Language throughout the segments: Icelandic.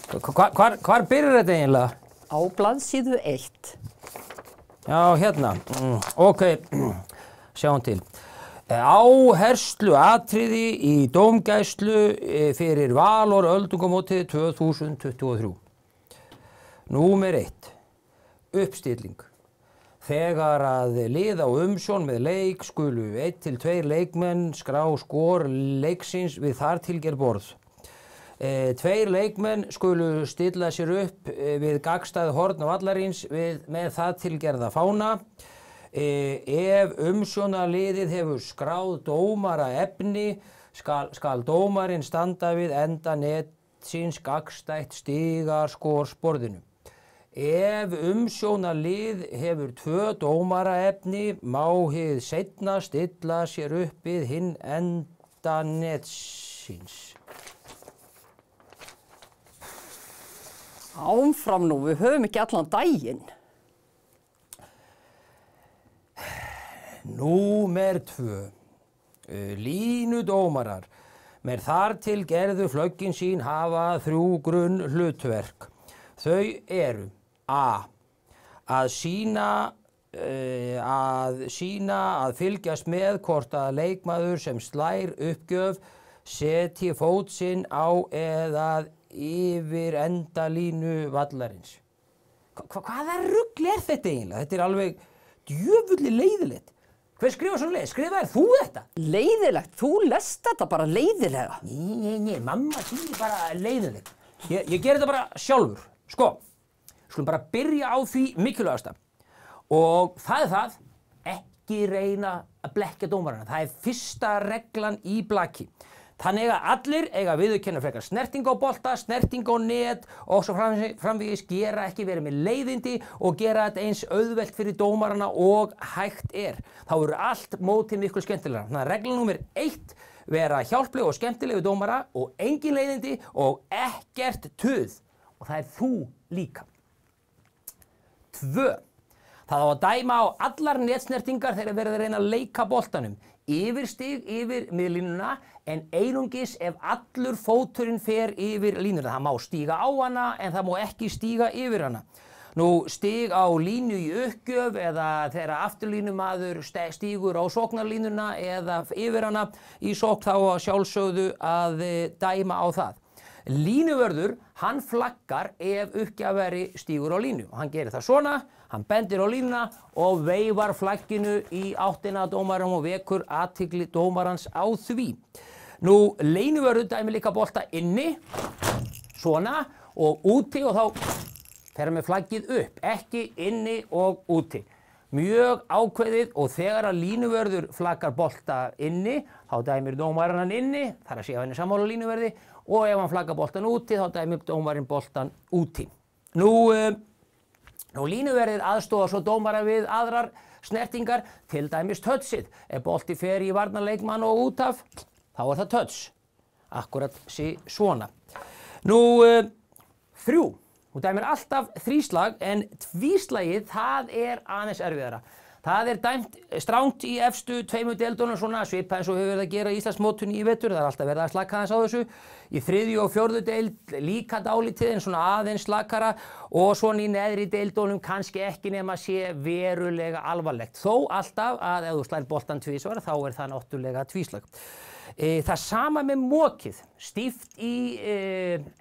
Hvar byrjar þetta eiginlega? Á blaðsíðu 1. Já, hérna. Ok, sjáum til. Áhersluatriði í dómgæslu fyrir Valor öldungamótið 2023. Númer 1. Uppstilling. Þegar að lið á umsjón með leik skulu 1 til 2 leikmenn skrá skor leiksins við þar tilgerð borð. 2 leikmenn skulu stilla sér upp við gagnstæð horn vallarins með það tilgerða fána. Ef umsjónarliðið hefur skráð dómara efni skal dómarinn standa við enda netsins gagnstætt stigaskorsborðinu. Ef umsjónarlið hefur 2 dómaraefni má hið seinna stilla sér upp við hinn enda netsins. Áfram nú, við höfum ekki allan daginn. Númer 2. Línudómarar með þar til gerðu flöggin sín hafa 3 grunnhlutverk. Þau eru A. Að sýna að fylgjast með hvort að leikmaður sem slær uppgjöf setji fót sinn á eða yfir endalínu vallarins. Hvaða rugl er þetta eiginlega? Þetta er alveg djöfulli leiðilegt. Hver skrifar svona leið? Skrifaðir þú þetta? Leiðilegt? Þú lest þetta bara leiðilega. Nei, mamma sýnir bara leiðilegt. Ég ger þetta bara sjálfur. Sko, skulum bara byrja á því mikilvægasta. Og það er það, ekki reyna að blekkja dómarana. Það er fyrsta reglan í blaki. Þannig að allir eiga viðurkenna frekar snerting á bolta, snerting á net og svo framvegis gera ekki verið með leiðindi og gera þetta eins auðvelt fyrir dómarana og hægt er. Þá eru allt mótið miklu skemmtilegra. Þannig að regla númer 1, vera hjálpleg og skemmtileg við dómara og engin leiðindi og ekkert tuð. Og það er þú líka. 2. Það á að dæma á allar netsnertingar þegar verið að reyna að leika boltanum. Yfirstig yfir miðlínuna en einungis ef allur fóturinn fer yfir línuna. Það má stíga á hana en það má ekki stíga yfir hana. Nú, stig á línu í uppgjöf eða þegar afturlínumaður stígur á sóknarlínuna eða yfir hana í sókn þá að sjálfsögðu að dæma á það. Línuvörður, hann flaggar ef uppgjafari stígur á línu og hann gerir það svona, hann bendir á línuna og veifar flagginu í áttina að dómaranum og vekur athygli dómarans á því. Nú, línuvörður dæmir líka bolta inni, svona og úti og þá fer hann með flaggið upp, ekki inni og úti. Mjög ákveðið og þegar að línuvörður flaggar bolta inni, þá dæmir dómarinn hann inni, þar að sé að henni sammála línuvörði og ef hann flaggar boltan úti, þá dæmir dómarinn boltan úti. Nú línuverðir aðstoða svo dómara við aðrar snertingar, til dæmis touchið. Ef bolti fer í varnarleikmann og út af, þá er það touch. Akkurat svona. Nú, 3. Hún dæmir alltaf þríslag en tvíslagið, það er aðeins erfiðara. Það er dæmt strangt í efstu 2 deildunum svona svipað eins og hefur verið að gera í Íslandsmótinu í vetur. Það er alltaf verið að slaka aðeins á þessu. Í 3. og 4. deild líka dálítið en svona aðeins slakara og svona í neðri deildunum kannski ekki nema sé verulega alvarlegt. Þó alltaf að ef þú slær boltan tvísvar þá er það náttúrulega tvíslag. Það sama með mokið, stíft í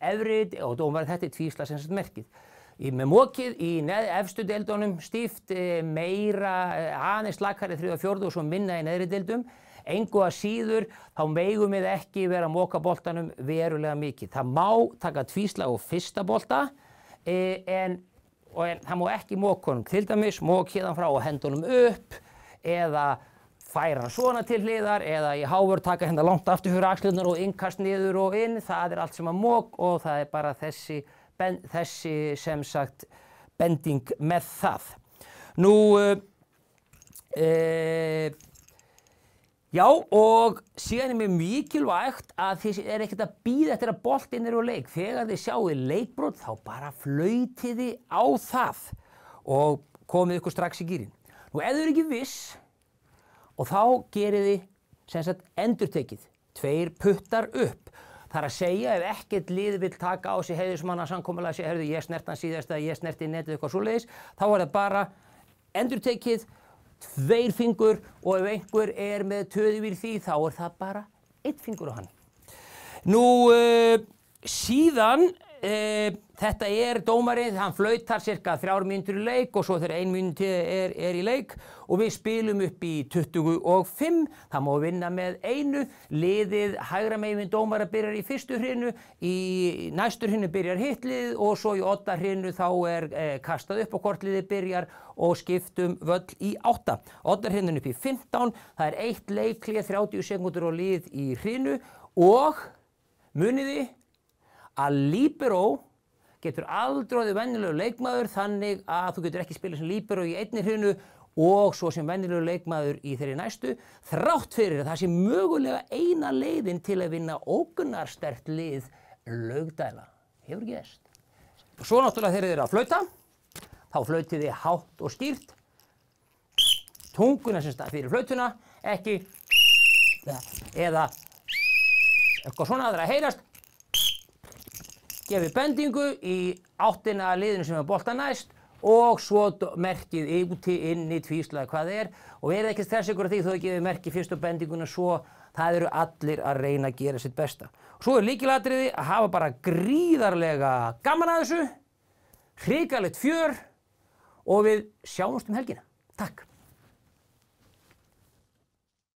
efri, og dómar þetta er tvíslag sem sagt merkið. Með mokið í efstu deildunum stíft meira, aðeins slakari 3. og 4. og svo minna í neðri deildum. Engu að síður þá megum við ekki vera að moka boltanum verulega mikið. Það má taka tvíslag á fyrsta bolta en það má ekki moka honum. Til dæmis mok hérna frá og henda honum upp eða færa hann svona til hliðar eða í hávörð taka hérna langt aftur fyrir axlirnar og innkast niður og inn. Það er allt sem að mok og það er bara þessi sem sagt bending með það. Nú, já og síðan er mér mikilvægt að þið er ekkert að bíða eftir að boltinn er úr leik. Þegar þið sjáið leikbrot þá bara flautið þið á það og komið ykkur strax í gírinn. Nú ef þið eru ekki viss og þá gerið þið sem sagt endurtekið, 2 puttar upp. Það er að segja ef ekkert lið vill taka á sig heiðursmanna samkomulag segja, heyrðu, ég snert hann síðast eða ég snerti netið eitthvað svoleiðis, þá er það bara endurtekið 2 fingur og ef einhver er með töð yfir því þá er það bara 1 fingur á hann. Nú síðan þetta dómarinn, hann flautar cirka 3 mínútur í leik og svo þegar 1 mínúti er í leik og við spilum upp í 25, það má vinna með 1, liðið hægra megin dómara byrjar í fyrstu hrinu, í næstu hrinu byrjar hitt lið og svo í 8. hrinu þá kastað upp og hvort liðið byrjar og skiptum völl í 8. 8. hrinu upp í 15, það er 1 leikhlé 30 sekúndur og lið í hrinu og muniði að líberó getur aldrei orðið venjulegur leikmaður þannig að þú getur ekki spilað sem líberó í 1 hrinu og svo sem venjulegur leikmaður í þeirri næstu þrátt fyrir að það sé mögulega eina leiðin til að vinna ógnarsterkt lið Laugdæla. Hefur gerst. Svo náttúrulega þegar þið eru að flauta þá flautið þið hátt og skýrt tunguna sem stað fyrir flautuna ekki eða eitthvað svona að það heyrast gefið bendingu í áttina að liðinu sem er bolta næst og svo merkið úti, inni, tvísla, hvað það og verið ekki stressa ykkur af því þó að gefið merkið fyrst og bendinguna svo það eru allir að reyna að gera sitt besta. Svo lykilatriði að hafa bara gríðarlega gaman að þessu, hrikalegt fjör og við sjáumst helgina. Takk.